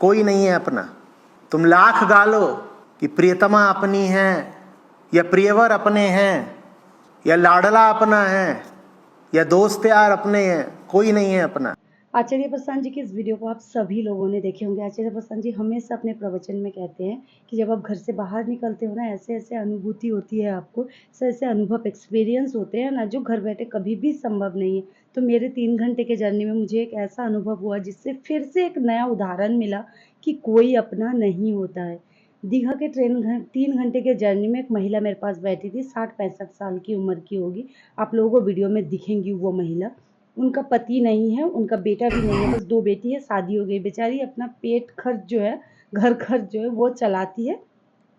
कोई नहीं है अपना। तुम लाख गालो कि प्रियतमा अपनी है, या प्रियवर अपने हैं, या लाडला अपना है, या दोस्त यार अपने हैं, कोई नहीं है अपना। आचार्य प्रशांत जी की इस वीडियो को आप सभी लोगों ने देखे होंगे। आचार्य प्रशांत जी हमेशा अपने प्रवचन में कहते हैं कि जब आप घर से बाहर निकलते हो ना, ऐसे ऐसे अनुभूति होती है आपको, ऐसे ऐसे अनुभव एक्सपीरियंस होते हैं ना, जो घर बैठे कभी भी संभव नहीं है। तो मेरे 3 घंटे के जर्नी में मुझे एक ऐसा अनुभव हुआ जिससे फिर से एक नया उदाहरण मिला कि कोई अपना नहीं होता है। दीघा के 3 घंटे के जर्नी में एक महिला मेरे पास बैठी थी, 60-65 साल की उम्र की होगी। आप लोगों को वीडियो में दिखेंगी वो महिला। उनका पति नहीं है, उनका बेटा भी नहीं है, बस 2 बेटी है, शादी हो गई। बेचारी अपना पेट खर्च जो है, घर खर्च जो है वो चलाती है।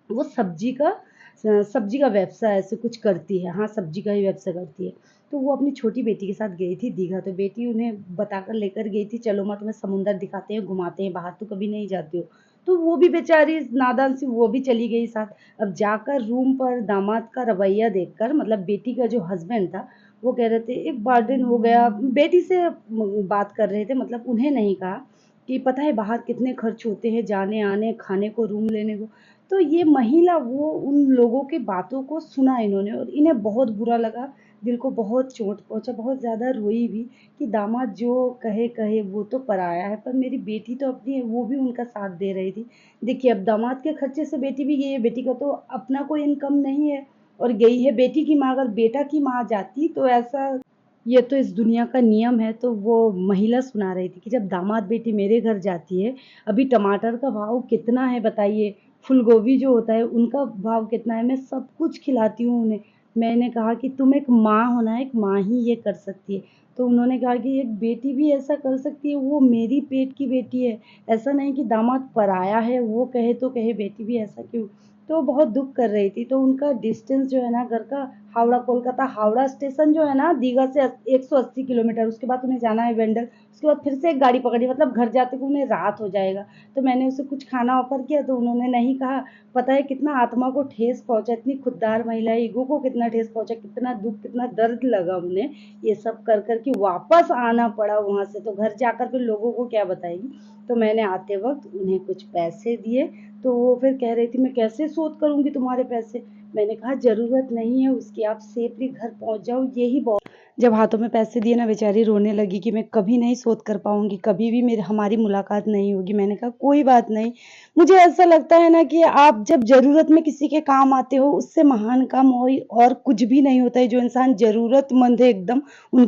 वो सब्जी का व्यवसाय ऐसे कुछ करती है। हाँ, सब्जी का ही व्यवसाय करती है। तो वो अपनी छोटी बेटी के साथ गई थी दीघा। तो बेटी उन्हें बताकर लेकर गई थी, चलो माँ तुम्हें समुंदर दिखाते हैं, घुमाते हैं, बाहर तो कभी नहीं जाती हो। तो वो भी बेचारी नादान सी वो भी चली गई साथ। अब जाकर रूम पर दामाद का रवैया देखकर, मतलब बेटी का जो हस्बैंड था, वो कह रहे थे एक बार दिन हो गया, बेटी से बात कर रहे थे, मतलब उन्हें नहीं कहा कि पता है बाहर कितने खर्च होते हैं, जाने आने, खाने को, रूम लेने को। तो ये महिला वो उन लोगों की बातों को सुना इन्होंने और इन्हें बहुत बुरा लगा, दिल को बहुत चोट पहुंचा, बहुत ज़्यादा रोई भी कि दामाद जो कहे कहे, वो तो पराया है, पर मेरी बेटी तो अपनी है, वो भी उनका साथ दे रही थी। देखिए अब दामाद के खर्चे से बेटी भी गई है, बेटी का तो अपना कोई इनकम नहीं है और गई है बेटी की माँ। अगर बेटा की माँ जाती तो ऐसा, ये तो इस दुनिया का नियम है। तो वो महिला सुना रही थी कि जब दामाद बेटी मेरे घर जाती है, अभी टमाटर का भाव कितना है बताइए, फूल गोभी जो होता है उनका भाव कितना है, मैं सब कुछ खिलाती हूँ उन्हें। मैंने कहा कि तुम एक माँ हो ना, एक माँ ही ये कर सकती है। तो उन्होंने कहा कि एक बेटी भी ऐसा कर सकती है, वो मेरी पेट की बेटी है, ऐसा नहीं कि दामाद पराया है, वो कहे तो कहे, बेटी भी ऐसा क्यों। तो बहुत दुख कर रही थी। तो उनका डिस्टेंस जो है ना घर का, हावड़ा कोलकाता हावड़ा स्टेशन जो है ना दीघा से 180 किलोमीटर, उसके बाद उन्हें जाना है वेंडर, उसके बाद फिर से एक गाड़ी पकड़ी, मतलब घर जाते को उन्हें रात हो जाएगा। तो मैंने उसे कुछ खाना ऑफर किया तो उन्होंने नहीं कहा। पता है कितना आत्मा को ठेस पहुंचा, इतनी खुददार महिला, ईगो को कितना ठेस पहुंचा, कितना दुख, कितना दर्द लगा उन्हें ये सब कर कर के वापस आना पड़ा वहां से। तो घर जाकर फिर लोगों को क्या बताएगी। तो मैंने आते वक्त उन्हें कुछ पैसे दिए। तो वो फिर कह रही थी मैं कैसे शोध करूंगी तुम्हारे पैसे। मैंने कहा ज़रूरत नहीं है उसकी, आप सेफली घर पहुंच जाओ, यही बहुत। जब हाथों में पैसे दिए ना, बेचारी रोने लगी कि मैं कभी नहीं शोध कर पाऊंगी, कभी भी मेरी हमारी मुलाकात नहीं होगी। मैंने कहा कोई बात नहीं। मुझे ऐसा लगता है ना कि आप जब ज़रूरत में किसी के काम आते हो, उससे महान काम और कुछ भी नहीं होता है। जो इंसान ज़रूरतमंद है एकदम, उनका